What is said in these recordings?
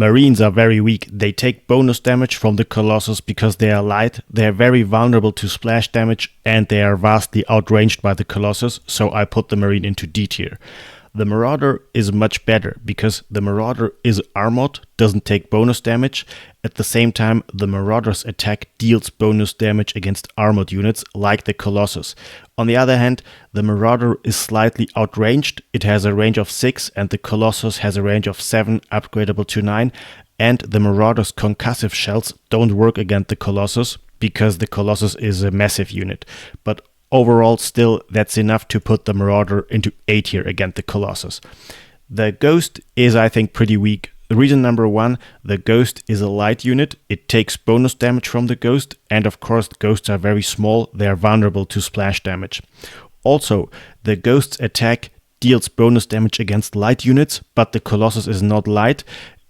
Marines are very weak. They take bonus damage from the Colossus because they are light. They are very vulnerable to splash damage and they are vastly outranged by the Colossus, so I put the Marine into D tier. The Marauder is much better because the Marauder is armored, doesn't take bonus damage. At the same time, the Marauder's attack deals bonus damage against armored units like the Colossus. On the other hand, the Marauder is slightly outranged. It has a range of 6 and the Colossus has a range of 7, upgradable to 9. And the Marauder's concussive shells don't work against the Colossus because the Colossus is a massive unit. But overall, still, that's enough to put the Marauder into A tier against the Colossus. The Ghost is, I think, pretty weak. The reason number 1, the Ghost is a light unit. It takes bonus damage from the Ghost. And of course, Ghosts are very small. They are vulnerable to splash damage. Also, the Ghost's attack deals bonus damage against light units, but the Colossus is not light.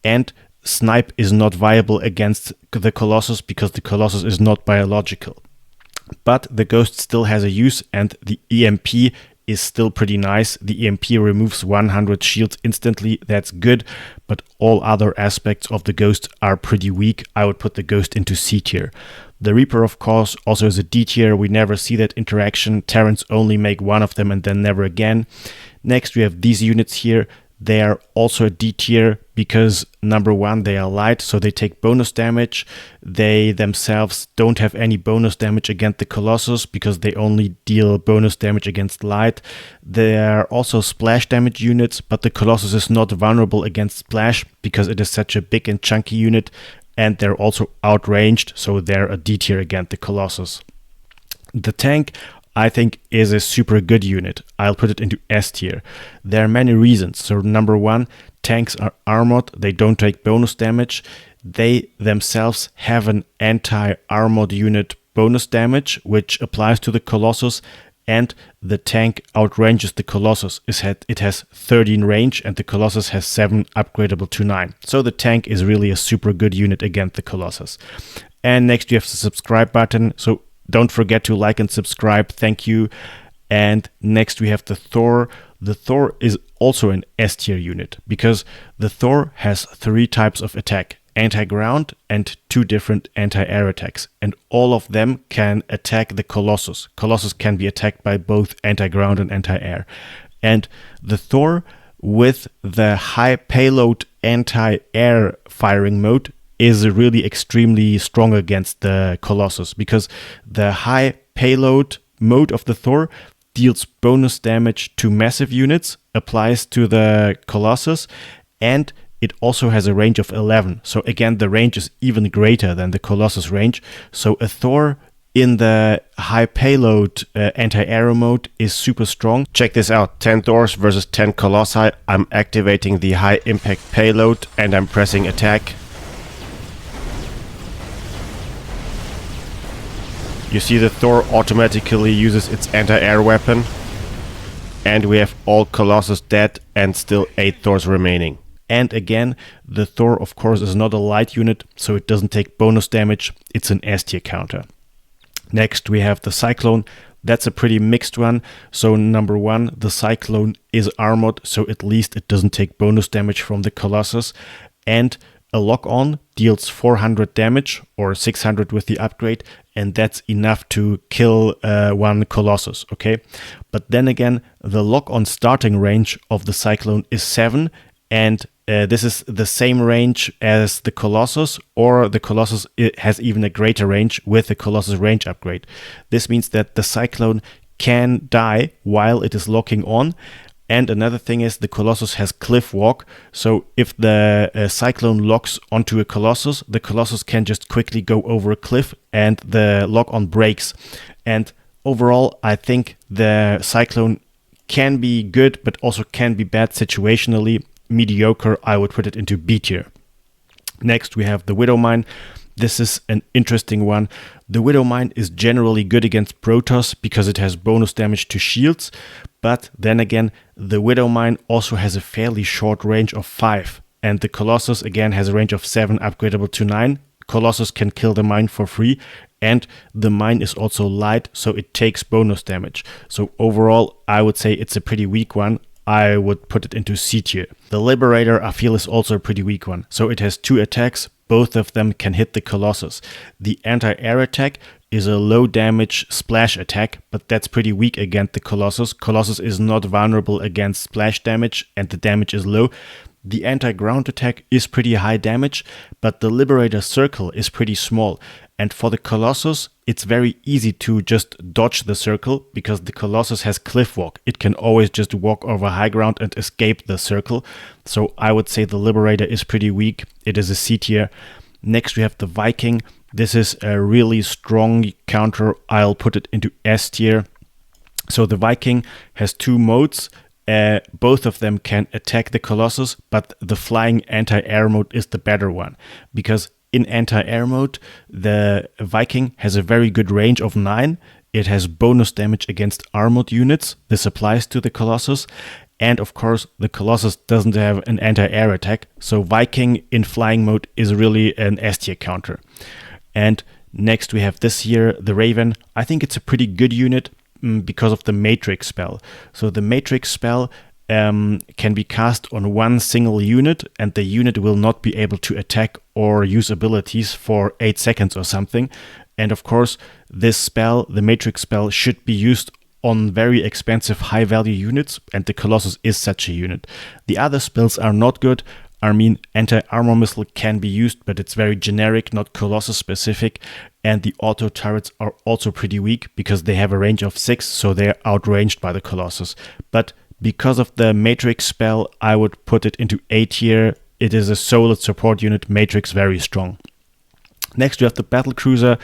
And Snipe is not viable against the Colossus because the Colossus is not biological. But the Ghost still has a use and the EMP is still pretty nice. The EMP removes 100 shields instantly, that's good, but all other aspects of the Ghost are pretty weak. I would put the Ghost into C tier. The Reaper, of course, also is a D tier. We never see that interaction. Terrans only make one of them and then never again. Next, we have these units here. They are also a D tier because number 1, they are light, so they take bonus damage. They themselves don't have any bonus damage against the Colossus because they only deal bonus damage against light. They are also splash damage units, but the Colossus is not vulnerable against splash because it is such a big and chunky unit, and they're also outranged, so they're a D tier against the Colossus. The tank, I think, is a super good unit. I'll put it into S tier. There are many reasons. So number 1, tanks are armored. They don't take bonus damage. They themselves have an anti-armored unit bonus damage, which applies to the Colossus. And the tank outranges the Colossus. It has 13 range and the Colossus has 7, upgradable to 9. So the tank is really a super good unit against the Colossus. And next you have the subscribe button. So don't forget to like and subscribe. Thank you. And next we have the Thor. The Thor is also an S tier unit because the Thor has 3 types of attack: anti-ground and 2 different anti-air attacks. And all of them can attack the Colossus. Colossus can be attacked by both anti-ground and anti-air. And the Thor with the high payload anti-air firing mode is really extremely strong against the Colossus because the high payload mode of the Thor deals bonus damage to massive units, applies to the Colossus, and it also has a range of 11. So again, the range is even greater than the Colossus range. So a Thor in the high payload anti-aero mode is super strong. Check this out, 10 Thors versus 10 Colossi. I'm activating the high impact payload and I'm pressing attack. You see the Thor automatically uses its anti-air weapon. And we have all Colossus dead and still 8 Thors remaining. And again, the Thor of course is not a light unit, so it doesn't take bonus damage. It's an S tier counter. Next we have the Cyclone. That's a pretty mixed one. So number 1, the Cyclone is armored, so at least it doesn't take bonus damage from the Colossus. And a lock-on deals 400 damage or 600 with the upgrade, and that's enough to kill one Colossus, okay? But then again, the lock-on starting range of the Cyclone is 7, and this is the same range as the Colossus, or the Colossus has even a greater range with the Colossus range upgrade. This means that the Cyclone can die while it is locking on. And another thing is the Colossus has cliff walk. So if the Cyclone locks onto a Colossus, the Colossus can just quickly go over a cliff and the lock-on breaks. And overall, I think the Cyclone can be good, but also can be bad situationally. Mediocre, I would put it into B tier. Next, we have the Widowmine. This is an interesting one. The Widowmine is generally good against Protoss because it has bonus damage to shields. But then again, the Widowmine also has a fairly short range of 5. And the Colossus again has a range of 7, upgradable to 9. Colossus can kill the mine for free. And the mine is also light, so it takes bonus damage. So overall, I would say it's a pretty weak one. I would put it into C tier. The Liberator, I feel, is also a pretty weak one. So it has 2 attacks. Both of them can hit the Colossus. The anti-air attack is a low damage splash attack, but that's pretty weak against the Colossus. Colossus is not vulnerable against splash damage, and the damage is low. The anti-ground attack is pretty high damage, but the Liberator circle is pretty small. And for the Colossus, it's very easy to just dodge the circle because the Colossus has cliff walk. It can always just walk over high ground and escape the circle. So I would say the Liberator is pretty weak. It is a C tier. Next we have the Viking. This is a really strong counter. I'll put it into S tier. So the Viking has 2 modes. Both of them can attack the Colossus, but the flying anti-air mode is the better one. Because in anti-air mode, the Viking has a very good range of 9. It has bonus damage against armored units. This applies to the Colossus. And of course, the Colossus doesn't have an anti-air attack. So Viking in flying mode is really an S tier counter. And next we have this here, the Raven. I think it's a pretty good unit because of the Matrix spell. So the Matrix spell can be cast on one single unit, and the unit will not be able to attack or use abilities for 8 seconds or something. And of course, this spell, the Matrix spell, should be used on very expensive high value units, and the Colossus is such a unit. The other spells are not good. I mean, anti-armor missile can be used, but it's very generic, not Colossus specific. And the auto turrets are also pretty weak because they have a range of 6, so they're outranged by the Colossus. But because of the Matrix spell, I would put it into A tier. It is a solid support unit, Matrix very strong. Next we have the Battlecruiser.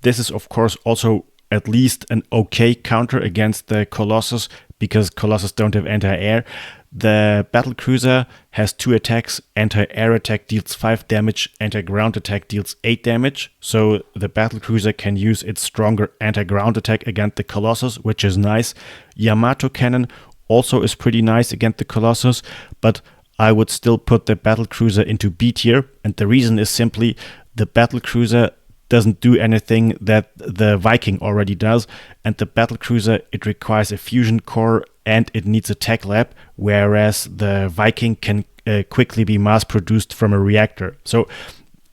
This is of course also at least an okay counter against the Colossus because Colossus don't have anti-air. The Battlecruiser has 2 attacks. Anti-air attack deals 5 damage, anti-ground attack deals 8 damage. So the Battlecruiser can use its stronger anti-ground attack against the Colossus, which is nice. Yamato Cannon also is pretty nice against the Colossus, but I would still put the Battlecruiser into B tier. And the reason is simply the Battlecruiser doesn't do anything that the Viking already does. And the Battlecruiser, it requires a fusion core and it needs a tech lab, whereas the Viking can quickly be mass produced from a reactor. So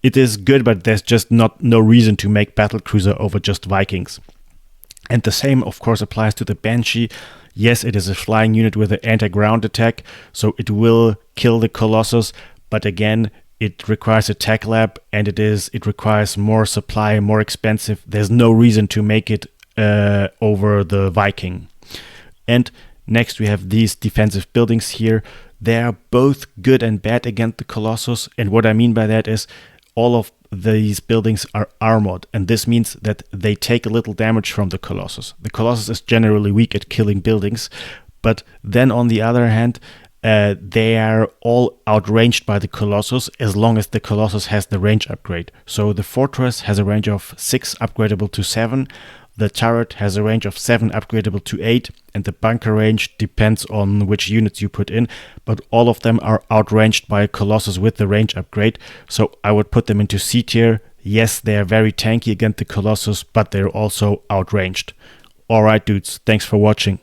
it is good, but there's just no reason to make Battlecruiser over just Vikings. And the same, of course, applies to the Banshee. Yes, it is a flying unit with an anti-ground attack, so it will kill the Colossus, but again, it requires a tech lab and it requires more supply, more expensive. There's no reason to make it over the Viking. And next we have these defensive buildings here. They are both good and bad against the Colossus, and what I mean by that is all of these buildings are armored, and this means that they take a little damage from the Colossus. The Colossus is generally weak at killing buildings, but then on the other hand, they are all outranged by the Colossus as long as the Colossus has the range upgrade. So the Fortress has a range of 6 upgradable to 7, the turret has a range of 7 upgradable to 8, and the bunker range depends on which units you put in, but all of them are outranged by a Colossus with the range upgrade, so I would put them into C tier. Yes, they are very tanky against the Colossus, but they're also outranged. Alright dudes, thanks for watching.